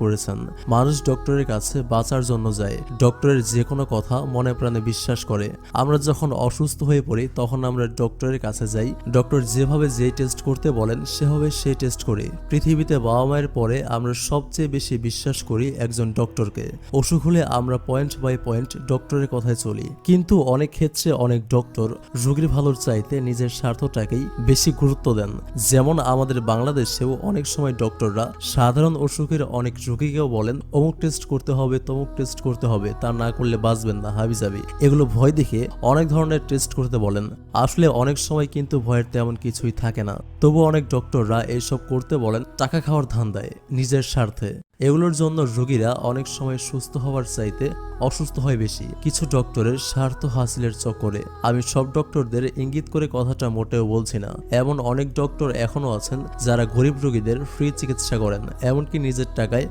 করেছেন। মানুষ ডক্টরের কাছে বাঁচার জন্য যায়, ডক্টরের যে কোনো কথা মনে প্রাণে বিশ্বাস করে। আমরা যখন অসুস্থ হয়ে পড়ি তখন আমরা ডক্টরের কাছে যাই, ডক্টর যেভাবে যে টেস্ট করতে বলেন সেভাবে সেই টেস্ট করি। পৃথিবীতে বাবা মায়ের পরে আমরা সবচেয়ে বেশি বিশ্বাস করি একজন ডক্টরকে। অসুখ হলে আমরা পয়েন্ট বাই পয়েন্ট ডক্টরের কথায় চলি, কিন্তু অনেক ক্ষেত্রে অনেক ডক্টর রোগীর ভালোর চাইতে নিজের স্বার্থটাকেই বেশি গুরুত্ব দেন। যেমন আমাদের বাংলাদেশেও অনেক সময় ডক্টররা সাধারণ অসুখের অনেক রোগীকেও বলেন অমুক টেস্ট করতে হবে, তমুক টেস্ট করতে হবে, তা না করলে বাঁচবেন না, হাবিজাবি। এগুলো ভয় দেখে অনেক ধরনের টেস্ট করতে বলেন। আসলে অনেক সময় কিন্তু ভয়ের তেমন কিছুই থাকে না, তবু অনেক ডক্টররা এসব করতে বলেন টাকা খাওয়ার ধান্দায়, নিজের স্বার্থে। এগুলোর জন্য রোগীরা অনেক সময় সুস্থ হওয়ার চাইতে অসুস্থ হয় বেশি, কিছু ডক্টরের স্বার্থ হাসিলের চক্করে। আমি সব ডক্টরদের ইঙ্গিত করে কথাটা মোটেও বলছি না। এমন অনেক ডক্টর এখনো আছেন যারা গরিব রোগীদের ফ্রি চিকিৎসা করেন, এমনকি নিজের টাকায়